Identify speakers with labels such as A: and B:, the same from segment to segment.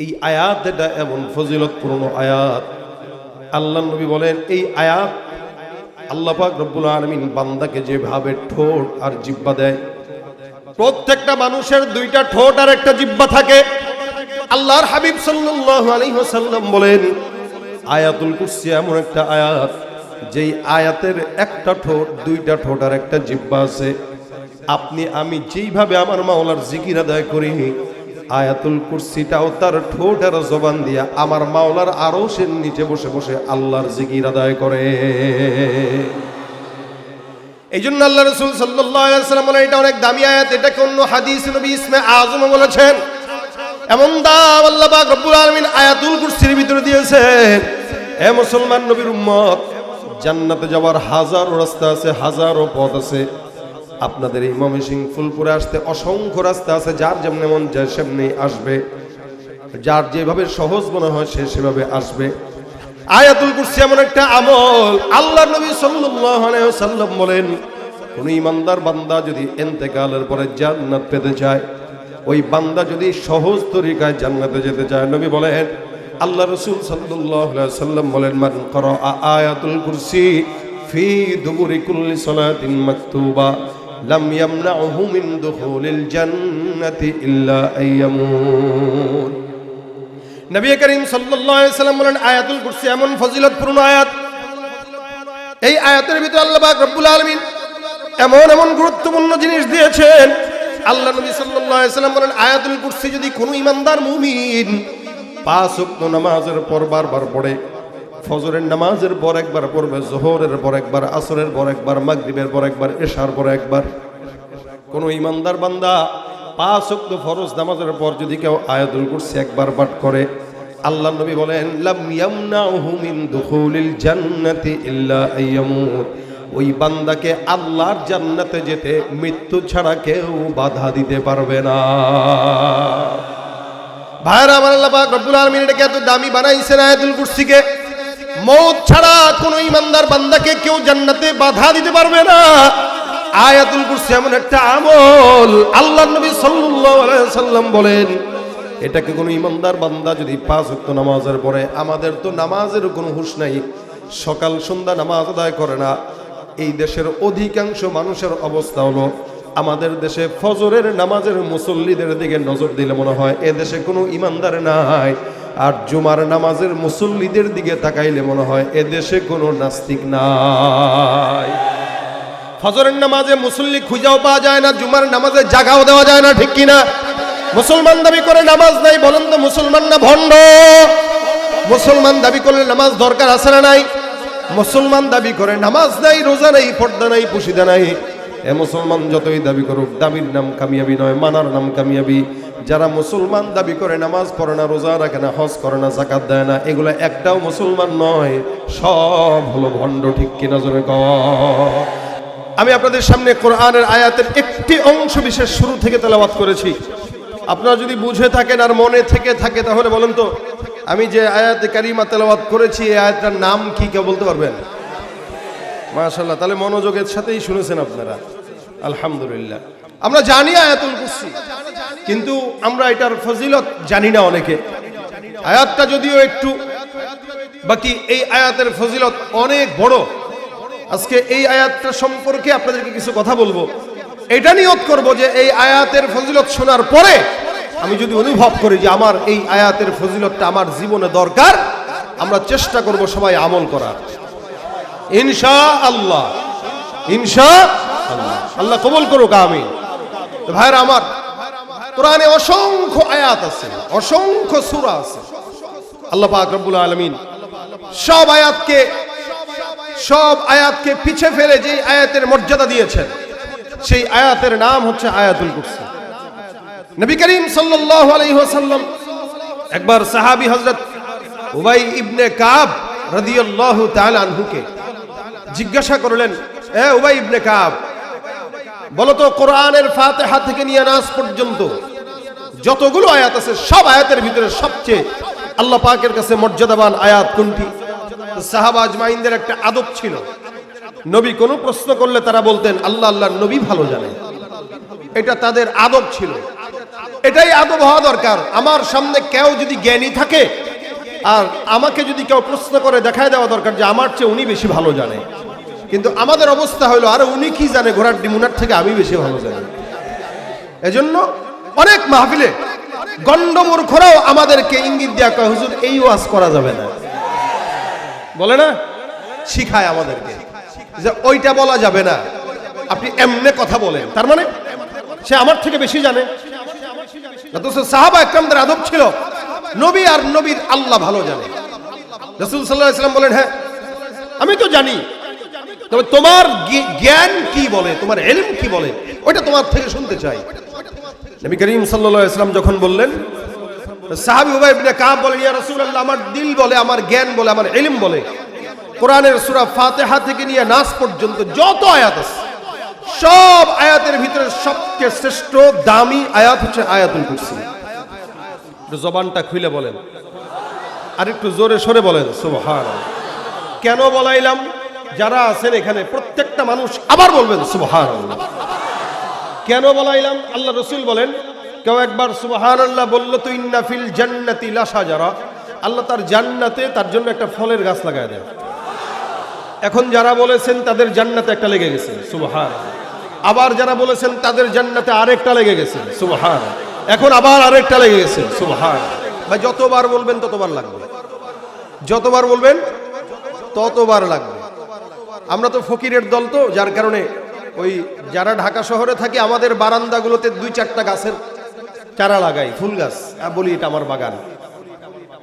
A: এই আয়াত এটা এমন ফজিলতপূর্ণ আয়াত। আল্লাহ নবী বলেন এই আয়াত আল্লাহ পাক রব্বুল আলামিন বান্দাকে যেভাবে ঠোঁট আর জিহ্বা দেয়, প্রত্যেকটা মানুষের দুইটা ঠোঁট আর একটা জিহ্বা থাকে। আল্লাহর হাবিব সাল্লাল্লাহু আলাইহি ওয়াসাল্লাম বলেন আয়াতুল কুরসি এমন একটা আয়াত যেই আয়াতের একটা ঠোঁট, দুইটা ঠোঁট আর একটা জিহ্বা আছে। আপনি আমি যেইভাবে আমার মাওলার জিকির আদায় করি, আয়াতুল কুরসিটাও তার ঠোঁট আর জবান দিয়া আমার মাওলার আরশের নিচে বসে বসে আল্লাহর জিকির আদায় করে। এই জন্য আল্লাহ রাসূল সাল্লাল্লাহু আলাইহি ওয়াসাল্লাম বলেন এটা অনেক দামি আয়াত। এটাকে অন্য হাদিস নবী ইসমে আযম বলেছেন। এমন দাম আল্লাহ পাক রব্বুল আলামিন আয়াতুল কুরসির ভিতরে দিয়েছেন। হে মুসলমান নবীর উম্মত, জান্নাতে যাওয়ার হাজারো রাস্তা আছে, হাজারো পথ আছে। আপনাদের এই ময়মনসিংহ ফুলপুরে আসতে অসংখ্য রাস্তা আছে। যার যেমন মন যায় সেমনি আসবে, যার যেভাবে সহজ মনে হয় সে সেভাবে আসবে। আয়াতুল কুরসি এমন একটা আমল, আল্লাহর নবী সাল্লাল্লাহু আলাইহি ওয়াসাল্লাম বলেন কোন ইমানদার বান্দা যদি ইন্তেকালের পরে জান্নাত পেতে চায়, ওই বান্দা যদি সহজ তরিকায় জান্নাতে যেতে চায়, নবী বলেন আল্লাহ রাসূল সাল্লাল্লাহু আলাইহি ওয়াসাল্লাম বলেন মান ক্বারা আয়াতুল কুরসি ফি দুবুরি কুল্লি সালাতিন মাকতুবা লাম ইয়ামনাহু মিন দুখুলিল জান্নাতি ইল্লা আইয়ামুত। নবী করিম সাল্লাল্লাহু আলাইহি ওয়াসাল্লাম বলেন আয়াতুল কুরসি এমন ফজিলতপূর্ণ আয়াত, এই আয়াতের ভিতরে আল্লাহ পাক রব্বুল আলামিন এমন এমন গুরুত্বপূর্ণ জিনিস দিয়েছেন। আল্লাহ নবী সাল্লাল্লাহু আলাইহি ওয়াসাল্লাম বলেন আয়াতুল কুরসি যদি কোনো ইমানদার মুমিন 5 ওয়াক্ত নামাজের পর বারবার পড়ে, ফজরের নামাজের পর একবার পড়বে, যোহরের পর একবার, আসরের পর একবার, মাগরিবের পর একবার, এশার পর একবার, কোন ইমানদার বান্দা 5 ওয়াক্ত ফরজ নামাজের পর যদি কেউ আয়াতুল কুরসি একবার পাঠ করে, আল্লাহ নবী বলেন লাম ইয়ামনাহু মিন দুখুলিল জান্নাতি ইল্লা আইয়ামুত। ওই বান্দাকে আল্লাহর জান্নাতে যেতে মৃত্যু ছাড়া কেউ বাধা দিতে পারবে না। ভাইরা আমার, আল্লাহ পাক রব্বুল আলামিন এটাকে এত দামি বানাইছেন আয়াতুল কুরসিকে, মওত ছাড়া কোন ইমানদার বান্দাকে কেউ জান্নাতে বাধা দিতে পারবে না। আয়াতুল কুরসি এমন একটা আমল, আল্লাহর নবী সাল্লাল্লাহু আলাইহি ওয়াসাল্লাম বলেন এটাকে কোন ইমানদার বান্দা যদি 5 ওয়াক্ত নামাজের পরে, আমাদের তো নামাজের কোনো হুঁশ নাই, সকাল সন্ধ্যা নামাজ আদায় করে না। এই দেশের অধিকাংশ মানুষের অবস্থা হলো আমাদের দেশে ফজরের নামাজের মুসল্লিদের দিকে নজর দিলে মনে হয় এ দেশে কোনো ইমানদার নাই, আর জুমার নামাজের মুসল্লিদের দিকে তাকাইলে মনে হয় এ দেশে কোনো নাস্তিক নাই। ফজরের নামাজে মুসল্লি খুঁজাও পাওয়া যায় না, জুমার নামাজে জাগাও দেওয়া যায় না, ঠিক কিনা? মুসলমান দাবি করে নামাজ নাই, বলেন তো মুসলমান না ভণ্ড? মুসলমান দাবি করলে নামাজ দরকার আছে না নাই? মুসলমান দাবি করে নামাজ নাই, রোজা নাই, পর্দা নাই, পুশিদা নাই। এ মুসলমান যতই দাবি করুক, দাবির নাম কামিয়াবি নয়, মানার নাম কামিয়াবি। যারা মুসলমান দাবি করে নামাজ পড়ে না, রোজা রাখে না, হজ করে না, যাকাত দেয় না, এগুলো একটাও মুসলমান নয়, সব হলো ভণ্ড, ঠিক কিনা জোরে কও। আমি আপনাদের সামনে কোরআনের আয়াতের একটি অংশ বিশেষ শুরু থেকে তেলাওয়াত করেছি। আপনারা যদি বুঝে থাকেন আর মনে থেকে থাকে তাহলে বলেন তো আমি যে আয়াতে কারিমা তেলাওয়াত করেছি এই আয়াতটার নাম কি, কেউ বলতে পারবেন? মাশাআল্লাহ, তাহলে মনোযোগের সাথেই শুনেছেন আপনারা, আলহামদুলিল্লাহ। আমরা জানি আয়াতুল কুরসি, কিন্তু আমরা এটার ফজিলত জানি না অনেকে। আয়াতটা যদিও একটু বাকি, এই আয়াতের ফজিলত অনেক বড়। আজকে এই আয়াতটা সম্পর্কে আপনাদেরকে কিছু কথা বলবো। এটা নিয়ত করব যে এই আয়াতের ফজিলত শোনার পরে আমি যদি অনুভব করি যে আমার এই আয়াতের ফজিলতটা আমার জীবনে দরকার, আমরা চেষ্টা করব সবাই আমল করার, ইনশাআল্লাহ। ইনশাআল্লাহ, আল্লাহ কবুল করুক, আমিন। তো ভাইরা আমার, কোরআনে অসংখ্য আয়াত আছে, অসংখ্য সূরা আছে। আল্লাহ পাক রব্বুল আলামিন সব আয়াতকে পিছে ফেলে যে আয়াতের মর্যাদা দিয়েছেন, সেই আয়াতের নাম হচ্ছে আয়াতুল কুরসি। নবী করিম সাল্লাল্লাহু আলাইহি ওয়াসাল্লাম একবার সাহাবী হযরত উবাই ইবনে কাব রাদিয়াল্লাহু তাআলা আনহুকে জিজ্ঞাসা করলেন, এ উবাই ইবনে কাব, বলো তো কোরআনের ফাতিহা থেকে নিয়ে নাস পর্যন্ত যতগুলো আয়াত আছে সব আয়াতের ভিতরে সবচেয়ে আল্লাহ পাকের কাছে মর্যাদাবান আয়াত কোনটি? সাহাবা আজমাইনদের একটা আদব ছিল, নবী কোনো প্রশ্ন করলে তারা বলতেন আল্লাহ আল্লাহর নবী ভালো জানেন। এটা তাদের আদব ছিল। এটাই আদব হওয়া দরকার। আমার সামনে কেউ যদি জ্ঞানী থাকে আর আমাকে যদি কেউ প্রশ্ন করে, দেখায় দেওয়া দরকার যে আমার চেয়ে উনি বেশি ভালো জানে। কিন্তু আমাদের অবস্থা হলো, আরে উনি কি জানে, ঘোড়ার ডিমুনার থেকে আমি বেশি ভালো জানি। এজন্য অনেক মাহফিলে গন্ডমূর্খরাও আমাদেরকে ইঙ্গিত দেয়া কয়, হুজুর এই ওয়াজ করা যাবে না, বলে না, শিখায় আমাদেরকে যে ওইটা বলা যাবে না, আপনি এমনে কথা বলেন, তার মানে সে আমার থেকে বেশি জানে। অথচ সাহাবা একরামদের আদব ছিল, নবী আর নবীর আল্লাহ ভালো জানে। রাসূল সাল্লাল্লাহু আলাইহি ওয়াসাল্লাম বলেন, হ্যাঁ আমি তো জানি, তবে তোমার জ্ঞান কি বলে, তোমার ইলম কি বলে, ওইটা তোমার থেকে শুনতে চাই। নবী করিম সাল্লাল্লাহু আলাইহি ওয়াসাল্লাম যখন বললেন, সাহাবী উবাই ইবনে কাব বলেন, ইয়া রাসূলুল্লাহ, আমার দিল বলে, আমার জ্ঞান বলে, আমার ইলম বলে, কোরআনের সূরা ফাতিহা থেকে নিয়ে নাস পর্যন্ত যত আয়াত আছে, সব আয়াতের ভিতরে সবচেয়ে শ্রেষ্ঠ দামি আয়াত হচ্ছে আয়াতুল কুরসি। জবানটা খুলে বলেন, আর একটু জোরে সরে বলেন সুবহানাল্লাহ। কেন বলাইলাম? যারা আছেন এখানে প্রত্যেকটা মানুষ আবার বলবেন সুবহানাল্লাহ। কেন বলাইলাম? আল্লাহ রাসূল বলেন, কেউ একবার সুবহানাল্লাহ বলল তো ইন্না ফিল জান্নাতি লা শাজারা, আল্লাহ তার জান্নাতে তার জন্য একটা ফলের গাছ লাগায় দেয়। এখন যারা বলেছেন তাদের জান্নাতে একটা লেগে গেছে, সুবহানাল্লাহ। আবার যারা বলেছেন তাদের জান্নাতে আরেকটা লেগে গেছে, সুবহানাল্লাহ। এখন আবার আরেকটা লেগে গেছে, সুবহানাল্লাহ। ভাই যতবার বলবেন ততবার লাগবে, যতবার বলবেন ততবার লাগবে। আমরা তো ফকিরের দল, তো যার কারণে ওই যারা ঢাকা শহরে থাকে আমাদের বারান্দাগুলোতে 2-4টা গাছের চারা লাগাই, ফুল গাছ, বলি এটা আমার বাগান।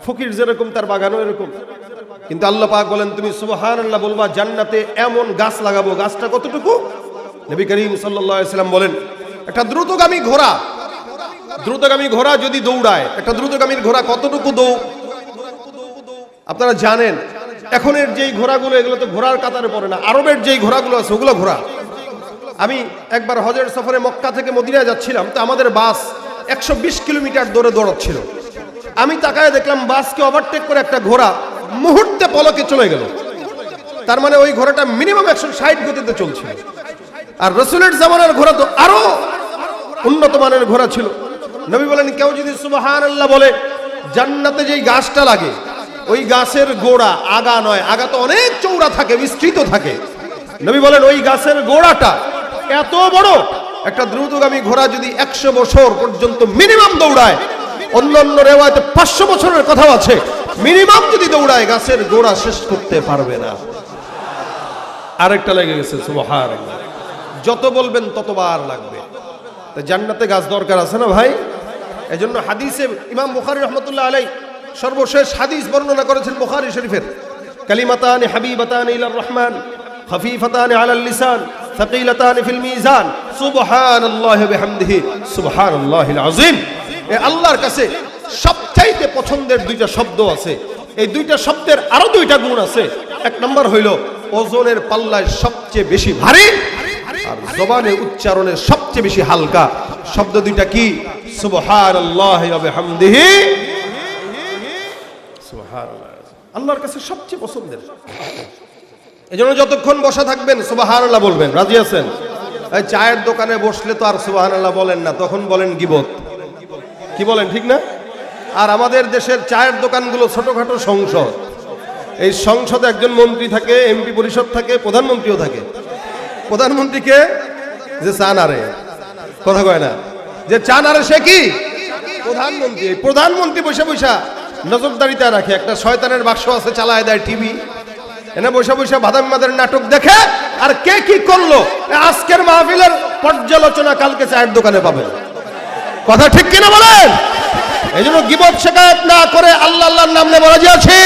A: ফকির যেরকম তার বাগানও এরকম। কিন্তু আল্লাহ পাক বলেন, তুমি সুবহানাল্লাহ বলবা, জান্নাতে এমন গাছ লাগাবো। গাছটা কতটুকু? নবী করিম সাল্লাল্লাহু আলাইহি ওয়াসাল্লাম বলেন, একটা দ্রুতগামী ঘোড়া যদি দৌড়ায়, একটা দ্রুতগামীর ঘোড়া কতটুকু আপনারা জানেন? এখনের যেই ঘোড়াগুলো, এগুলো তো ঘোড়ার কাতারে পড়ে না। আরবের যেই ঘোড়াগুলো আছে ওগুলো ঘোড়া। আমি একবার হজের সফরে মক্কা থেকে মদিনায় যাচ্ছিলাম, তো আমাদের বাস 120 কিলোমিটার দৌড়ে দৌড়াচ্ছিল। আমি তাকায় দেখলাম বাসকে ওভারটেক করে একটা ঘোড়া মুহূর্তে পলকে চলে গেল। তার মানে ওই ঘোড়াটা মিনিমাম 160 গতিতে চলছিল। আর রাসূলের জামানার ঘোড়া তো আরো উন্নত মানের ঘোড়া ছিল। নবী বলেন, কেউ যদি সুবহানাল্লাহ বলে, জান্নাতে যেই গাছটা লাগে ওই গাছের গোড়া, আগা নয়, আগা তো অনেক চৌড়া থাকে, বিস্তৃত থাকে। নবী বলেন ওই গাছের গোড়াটা এত বড়, একটা দ্রুতগামী ঘোড়া যদি 100 বছর পর্যন্ত মিনিমাম দৌড়ায়, অন্যান্য রিওয়ায়াতে 500 বছরের কথাও আছে, মিনিমাম যদি দৌড়ায় গাছের গোড়া শেষ করতে পারবে না। আরেকটা লেগে গেছে, সুবহানাল্লাহ। যত বলবেন ততবার লাগবে। তো জান্নাতে গাছ দরকার আছে না ভাই? এজন্য হাদিসে ইমাম বুখারী রাহমাতুল্লাহ আলাইহি সর্বশেষ হাদিস বর্ণনা করেছেন বুখারী শরীফের, কালিমাতানি হাবিবাতানি ইলার রহমান খফিফাতানি আলাল লিসান সাকিলাতানি ফিল মিজান সুবহানাল্লাহি ওয়া বিহামদিহি সুবহানাল্লাহিল আযীম। এই আল্লাহর কাছে সবচাইতে পছন্দের 2টা শব্দ আছে। এই 2টা শব্দের আরো 2টা গুণ আছে। এক নম্বর হইল ওজনের পাল্লায় সবচেয়ে বেশি ভারী, আর জবানে উচ্চারণে সবচেয়ে বেশি হালকা। শব্দ 2টা কি? সুবহানাল্লাহি ওয়া বিহামদিহি সুবহানাল্লাহ। আল্লাহর কাছে সবচেয়ে পছন্দের। এজন্য যতক্ষণ বসা থাকবেন সুবহানাল্লাহ বলবেন। রাজি আছেন? এই চায়ের দোকানে বসলে তো আর সুবহানাল্লাহ বলেন না, তখন বলেন গীবত। কি বলেন, ঠিক না? আর আমাদের দেশের চায়ের দোকানগুলো ছোটখাটো সংসদ। এই সংসদে একজন মন্ত্রী থাকে, এমপি পরিষদ থাকে, প্রধানমন্ত্রীও থাকে। প্রধানমন্ত্রীকে যে চা নারে, কথা কয় না, যে চা নারে সে কি? প্রধানমন্ত্রী। প্রধানমন্ত্রী বসে বসে নজরদারিতে রাখে, একটা শয়তানের বাক্স আছে, চালায় দেয় টিভি, এনে বসে বসে বাদামিমাদের নাটক দেখে। আর কে কি করলো আজকের মাহফিলের পর্যালোচনা কালকে চায়ের দোকানে পাবেন। কথা ঠিক কিনা বলেন? এই জন্য গীবত শিকায়ত না করে আল্লাহ আল্লাহর নাম নিয়ে বলা যাচ্ছে।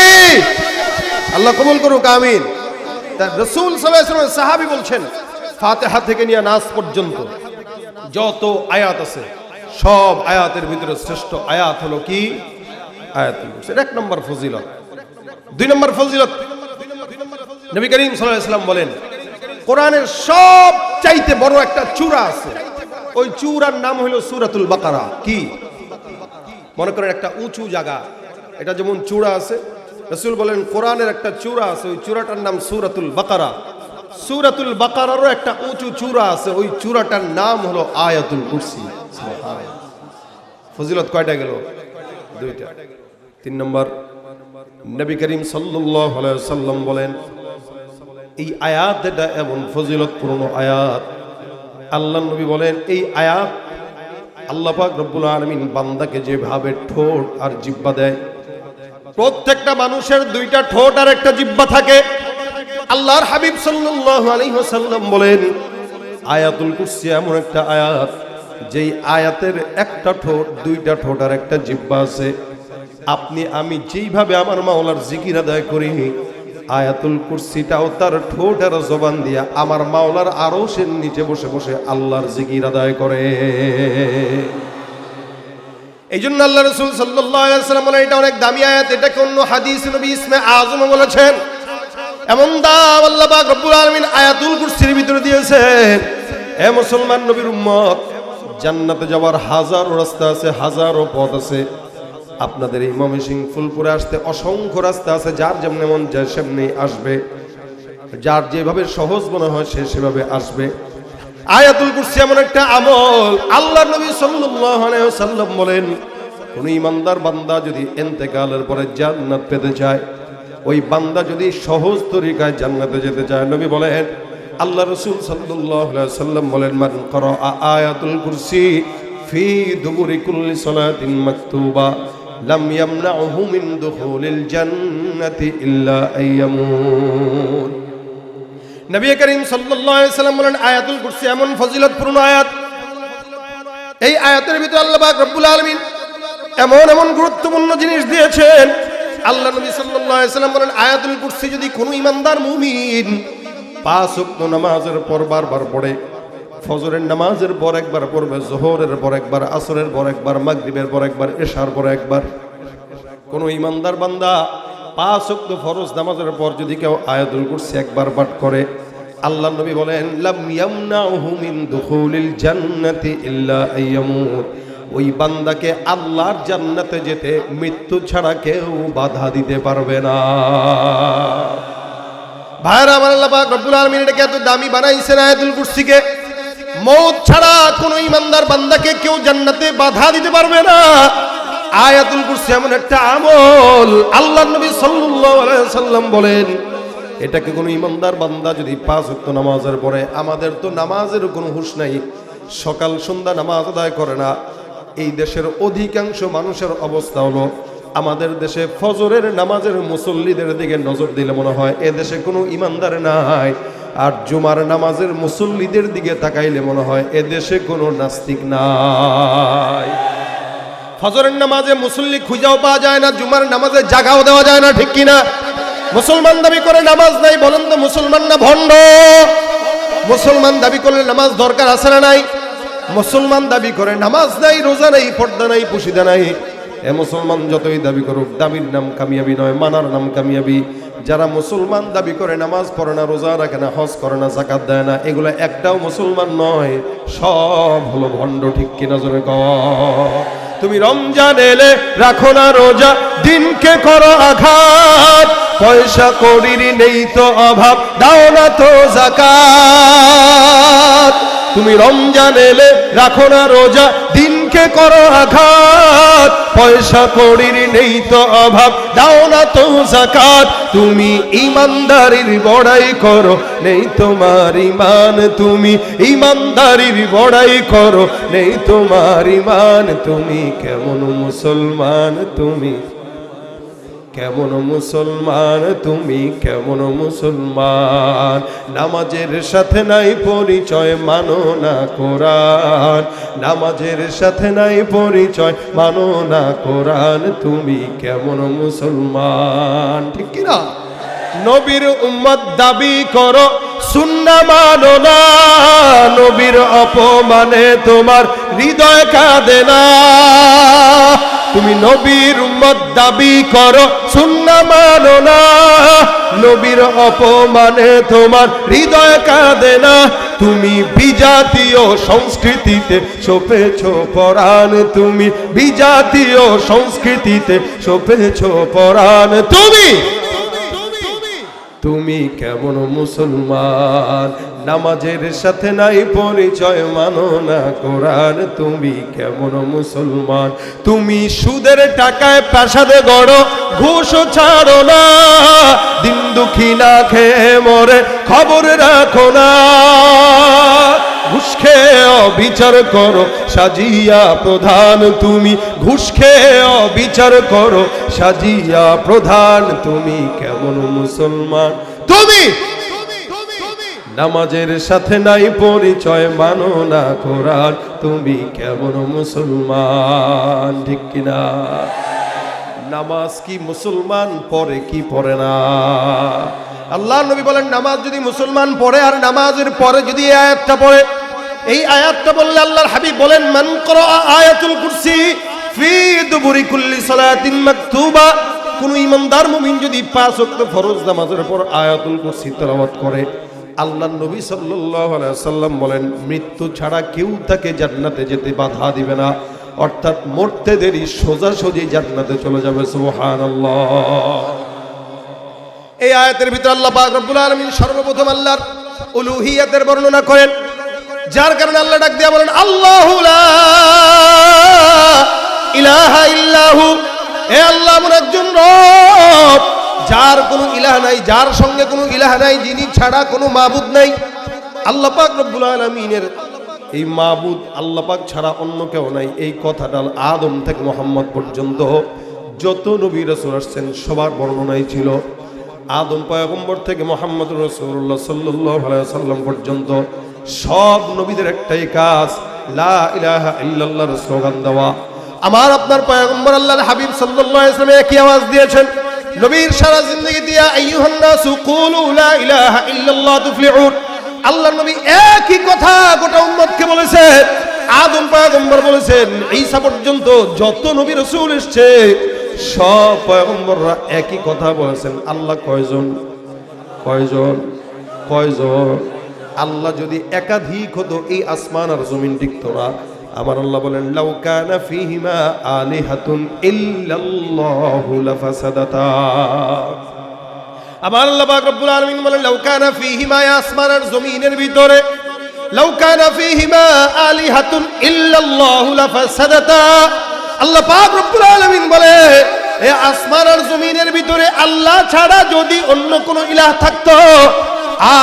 A: আল্লাহ কবুল করুক, আমিন। তা রাসূল সাল্লাল্লাহু আলাইহি ওয়াসাল্লাম সাহাবী বলছেন, ফাতিহা থেকে নিয়ে নাস পর্যন্ত যত আয়াত আছে সব আয়াতের ভিতরে শ্রেষ্ঠ আয়াত হলো কি? আয়াতুল কুরসি। 1 নম্বর ফজিলত। 2 নম্বর ফজিলত, নবী করিম সাল্লাল্লাহু আলাইহি ওয়াসাল্লাম বলেন, কোরআনের সব চাইতে বড় একটা চূড়া আছে, ওই চূড়ার নাম হলো সূরাতুল বাকারা। কি? মনে করেন একটা উঁচু জায়গা, এটা যেমন চূড়া আছে, রাসূল বলেন কোরআনের একটা চূড়া আছে, ওই চূড়াটার নাম সূরাতুল বাকারা। সূরাতুল বাকারারও একটা উঁচু চূড়া আছে, ওই চূড়াটার নাম হলো আয়াতুল কুরসি। ফজিলত কয়টা গেল? দুইটা। 3 নম্বর, নবী করিম সাল্লাল্লাহু আলাইহি ওয়াসাল্লাম বলেন, এই আয়াত এটা এমন ফজিলতপূর্ণ আয়াত। আল্লাহ নবী বলেন, এই আয়াত আল্লাহ পাক রব্বুল আলামিন বান্দাকে যেভাবে ঠোঁট আর জিহ্বা দেয়, প্রত্যেকটা মানুষের দুইটা ঠোঁট আর একটা জিহ্বা থাকে। আল্লাহর হাবিব সাল্লাল্লাহু আলাইহি ওয়াসাল্লাম বলেন, আয়াতুল কুরসি এমন একটা আয়াত, যেই আয়াতের একটা ঠোঁট, দুইটা ঠোঁট আর একটা জিহ্বা আছে। আপনি আমি যেইভাবে আমার মাওলার জিকির আদায় করি, আয়াতুল কুরসিটাও তার ঠোঁট আর জবান দিয়া আমার মাওলার আরশের নিচে বসে বসে আল্লাহর জিকির আদায় করে। এই জন্য আল্লাহ রাসূল সাল্লাল্লাহু আলাইহি ওয়াসাল্লাম বলেন, এটা অনেক দামি আয়াত। এটাকে অন্য হাদিস নবী ইসমে আযম বলেছেন। এমন দাম আল্লাহ পাক রব্বুল আলামিন আয়াতুল কুরসির ভিতরে দিয়েছেন। হে মুসলমান নবীর উম্মত, জান্নাতে যাওয়ার হাজারো রাস্তা আছে, হাজারো পথ আছে। আপনাদের এই ময়মনসিংহ ফুলপুরে আসতে অসংখ্য রাস্তা আছে। যার যেমন মন যায় সেমনি আসবে, যার যেভাবে সহজ মনে হয় সে সেভাবে আসবে। আয়াতুল কুরসি এমন একটা আমল, আল্লাহর নবী সাল্লাল্লাহু আলাইহি ওয়াসাল্লাম বলেন, কোন ইমানদার বান্দা যদি ইন্তেকালের পরে জান্নাত পেতে চায়, ওই বান্দা যদি সহজ তরিকায় জান্নাতে যেতে চায়, নবী বলেন, আল্লাহ রাসূল সাল্লাল্লাহু আলাইহি ওয়াসাল্লাম বলেন, মান করা আয়াতুল কুরসি ফি দুবুরি কুল্লি সালাতিন মাকতুবা লাম ইয়ামনাহু মিন দুখুলিল জান্নাতি ইল্লা আইয়ামুত। নবী করিম সাল্লাল্লাহু আলাইহি ওয়াসাল্লাম বলেন, আয়াতুল কুরসি এমন ফজিলতপূর্ণ আয়াত, এই আয়াতের ভিতরে আল্লাহ পাক রব্বুল আলামিন এমন এমন গুরুত্বপূর্ণ জিনিস দিয়েছেন। আল্লাহ নবী সাল্লাল্লাহু আলাইহি ওয়াসাল্লাম বলেন, আয়াতুল কুরসি যদি কোনো ইমানদার মুমিন 5 ওয়াক্ত নামাজের পর বারবার পড়ে, ফজরের নামাজের পর একবার পড়বে, যোহরের পর একবার, আসরের পর একবার, মাগরিবের পর একবার, এশার পর একবার, কোন ইমানদার বান্দা 5 ওয়াক্ত ফরজ নামাজের পর যদি কেউ আয়াতুল কুরসি একবার পাঠ করে, আল্লাহ নবী বলেন, লাম ইয়ামনাহু মিন দুখুলিল জান্নাতি ইল্লা আইয়ামুত। ওই বান্দাকে আল্লাহর জান্নাতে যেতে মৃত্যু ছাড়া কেউ বাধা দিতে পারবে না। ভাইরা আমার, আল্লাহ পাক রব্বুল আলামিন এটাকে এত দামি বানাইছেন আয়াতুল কুরসিকে, মওত ছাড়া কোনো ইমানদার বান্দাকে কেউ জান্নাতে বাধা দিতে পারবে না। আয়াতুল কুরসি এমন একটা আমল, আল্লাহর নবী সাল্লাল্লাহু আলাইহি ওয়াসাল্লাম বলেন, এটাকে কোনো ইমানদার বান্দা যদি 5 ওয়াক্ত নামাজের পরে, আমাদের তো নামাজের কোনো হুঁশ নাই, সকাল সন্ধ্যা নামাজ আদায় করে না। এই দেশের অধিকাংশ মানুষের অবস্থা হলো, আমাদের দেশে ফজরের নামাজের মুসল্লিদের দিকে নজর দিলে মনে হয় এ দেশে কোনো ইমানদার নাই, আর জুমার নামাজের মুসল্লিদের দিকে তাকাইলে মনে হয় এ দেশে কোনো নাস্তিক নাই। ফজরের নামাজে মুসল্লি খুঁজাও পাওয়া যায় না, জুমার নামাজে জাগাও দেওয়া যায় না, ঠিক কিনা? মুসলমান দাবি করে নামাজ নাই, বলেন তো মুসলমান না ভণ্ড? মুসলমান দাবি করলে নামাজ দরকার আছে না নাই? মুসলমান দাবি করে নামাজ নাই, রোজা নাই, পর্দা নাই, পুশিদা নাই। এ মুসলমান যতই দাবি করুক, দাবির নাম কামিয়াবি নয়, মানার নাম কামিয়াবি। যারা মুসলমান দাবি করে নামাজ পড়ে না, রোজা রাখে না, হজ করে না, যাকাত দেয় না, এগুলো একটাও মুসলমান নয়, সব হলো ভণ্ড, ঠিক কিনা জোরে কও? তুমি রমজান এলে রাখো না রোজা, দিনকে করো আঘাত, পয়সা কড়ির নেই তো অভাব, দাও না তো যাকাত। তুমি রমজান এলে রাখো না রোজা, দিনকে করো আঘাত, পয়সা কড়ির নেই তো অভাব, দাও না তো যাকাত। তুমি ইমানদারির বড়াই করো, নেই তোমার ইমান, তুমি ইমানদারির বড়াই করো, নেই তোমার ইমান। তুমি কেমন মুসলমান, তুমি কেমন মুসলমান, তুমি কেমন মুসলমান? নামাজের সাথে নাই পরিচয়, মানো না কোরআন, নামাজের সাথে নাই পরিচয়, মানো না কোরআন। তুমি কেমন মুসলমান, ঠিক কিনা? নবীর উম্মত দাবি করো, সুন্নাহ মানো না, নবীর অপমানে তোমার হৃদয় কাঁদে না। তুমি নবীর উম্মত দাবি করো, সুন্নাহ মানো না, নবীর অপমানে তোমার হৃদয় কাঁদে না। তুমি বিজাতীয় সংস্কৃতিতে সপেছো পরাণ, তুমি বিজাতীয় সংস্কৃতিতে সপেছো পরাণ। তুমি তুমি কেমন মুসলমান, নামাজের সাথে নাই পরিচয়, মানো না কোরআন, তুমি কেমন মুসলমান। তুমি সুদের টাকায় প্রাসাদে গড়ো, ঘুষও ছাড়ো না, দিন দুঃখী না খেয়ে মরে খবর রাখো না। ঘুষ খেয়ে অবিচার করো সাজিয়া প্রধান, তুমি ঘুষ খেয়ে অবিচার করো সাজিয়া প্রধান, তুমি কেমন মুসলমান। তুমি নামাজের সাথে নাই পরিচয়, মানো না কোরআন, তুমি কেমন মুসলমান। ঠিক কিনা? নামাজ কি মুসলমান পড়ে কি পড়ে না? আল্লাহ নবী বলেন, নামাজ যদি মুসলমান পড়ে আর নামাজের পরে যদি এই আয়াতটা পড়ে, এই আয়াতটা বললে আল্লাহর হাবিব বলেন, মান ক্রা আয়াতুল কুরসি ফি দুবুরি কুল্লি সালাতিন মাকতুবা, কোন ইমানদার মুমিন যদি 5 ওয়াক্ত ফরজ নামাজের পর আয়াতুল কুরসি তেলাওয়াত করে, আল্লাহর নবী সাল্লাল্লাহু আলাইহি ওয়াসাল্লাম বলেন, মৃত্যু ছাড়া কেউ তাকে জান্নাতে যেতে বাধা দিবে না, অর্থাৎ মরতে দেরি সোজাসুজি জান্নাতে চলে যাবে। সুবহানাল্লাহ। এই আয়াতের ভিতর আল্লাহ পাক রব্বুল আলামিন সর্বপ্রথম আল্লাহর উলুহিয়াতের বর্ণনা করেন, যার কারণে আল্লাহ ডাক দিয়া বলেন, আল্লাহু লা ইলাহা ইল্লাহু, হে আল্লাহ এমন একজন রব যার কোনো ইলাহ নাই, যার সঙ্গে কোনো ইলাহ নাই, যিনি ছাড়া কোনো মাবুদ নাই। আল্লাহ পাক রব্বুল আলামিনের এই মাবুদ আল্লাহ পাক ছাড়া অন্য কেউ নাই, এই কথাটা আদম থেকে মুহাম্মদ পর্যন্ত যত নবী রাসূল আসছেন সবার বর্ণনাই ছিল। আদম পয়গম্বর থেকে মুহাম্মদ রাসূলুল্লাহ সাল্লাল্লাহু আলাইহি ওয়াসাল্লাম পর্যন্ত সব নবীদের একটাই কাজ, লা ইলাহা ইল্লাল্লাহর স্লোগান দেওয়া। আমার আপনার পয়গম্বর আল্লাহর হাবিব সাল্লাল্লাহু আলাইহি ওয়াসাল্লাম একই আওয়াজ দিয়েছেন নবীর সারা জিন্দেগি দিয়া, আইয়ুহান নাসু কুলু লা ইলাহা ইল্লাল্লাহ তুফলিহুন। আল্লাহর নবী একই কথা গোটা উম্মতকে বলেছেন। আদম পয়গম্বর বলেছেন, ঈসা পর্যন্ত যত নবী রাসূল এসেছে সব পয়গম্বররা একই কথা বলেছেন। আল্লাহ কয়জন? কয়জন? কয়জন? আল্লাহ যদি একাধিক হতো এই আসমান আর জমিন টিকতো না। আমার আল্লাহ বলেন, লাউ কানা ফীহিমা আলিহাতুন ইল্লাল্লাহু লাফাসাদাতা। আমার আল্লাহ পাক রব্বুল আলামিন বলেন, লাউ কানা ফীহিমা, আসমান আর জমিনের ভিতরে, লাউ কানা ফীহিমা আলিহাতুন ইল্লাল্লাহু লাফাসাদাতা। আল্লাহ পাক রব্বুল আলামিন বলে, এই আসমান আর জমিনের ভিতরে আল্লাহ ছাড়া যদি অন্য কোনো ইলাহ থাকতো,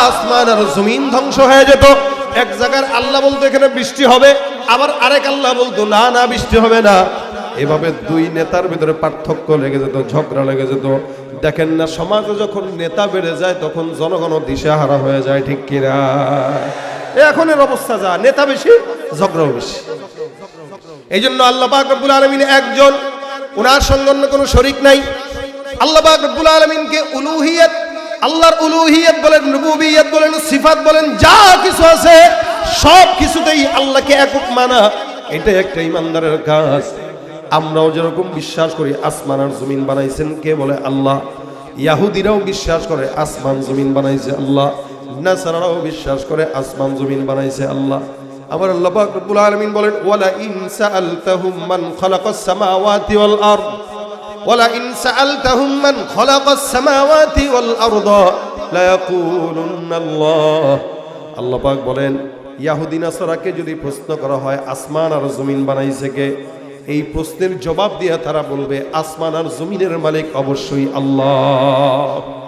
A: আসমান আর জমিন ধ্বংস হয়ে যেত। এক জায়গার আল্লাহ বলতো এখানে বৃষ্টি হবে, আবার আরেক আল্লাহ বলতো না না বৃষ্টি হবে না। এভাবে দুই নেতার ভিতরে পার্থক্য লেগে যেত, ঝগড়া লেগে যেত। দেখেন না, সমাজে যখন নেতা বেড়ে যায় তখন জনগণ দিশাহারা হয়ে যায়। ঠিক কিনা? এখন এর অবস্থা যা, নেতা বেশি ঝগড়াও বেশি। এই জন্য আল্লাহ পাক রব্বুল আলামিন একজন, ওনার সঙ্গে অন্য কোনো শরীক নাই। আল্লাহ পাক রব্বুল আলামিনকে উলুহিয়ত, আল্লাহর উলুহিয়ত বলেন, রুবুবিয়ত বলেন, সিফাত বলেন, যা কিছু আছে সব কিছুতেই আল্লাহকে একক মানা, এটা একটা ইমানদারের কাজ। আমরাও যেরকম বিশ্বাস করি আসমান আর জমিন বানাইছেন কে? বলে আল্লাহ। ইহুদিরাও বিশ্বাস করে আসমান জমিন বানাইছে আল্লাহ, নাসারারাও বিশ্বাস করে আসমান জমিন বানাইছে আল্লাহ। আবার আল্লাহ পাক রব্বুল আলামিন বলেন, ওয়ালা ইন সাআলতাহুম মান খালাকাস সামাওয়াতি ওয়াল আরদ, ওয়ালা ইন সাআলতাহুম মান খালাকাস সামাওয়াতি ওয়াল আরদা লা ইয়াকুলুন্না আল্লাহ। আল্লাহ পাক বলেন, ইহুদি নাসারাকে যদি প্রশ্ন করা হয় আসমান আর জমিন বানাইছে কে, এই প্রশ্নের জবাব দিয়ে তারা বলবে আসমান আর জমিনের মালিক অবশ্যই আল্লাহ।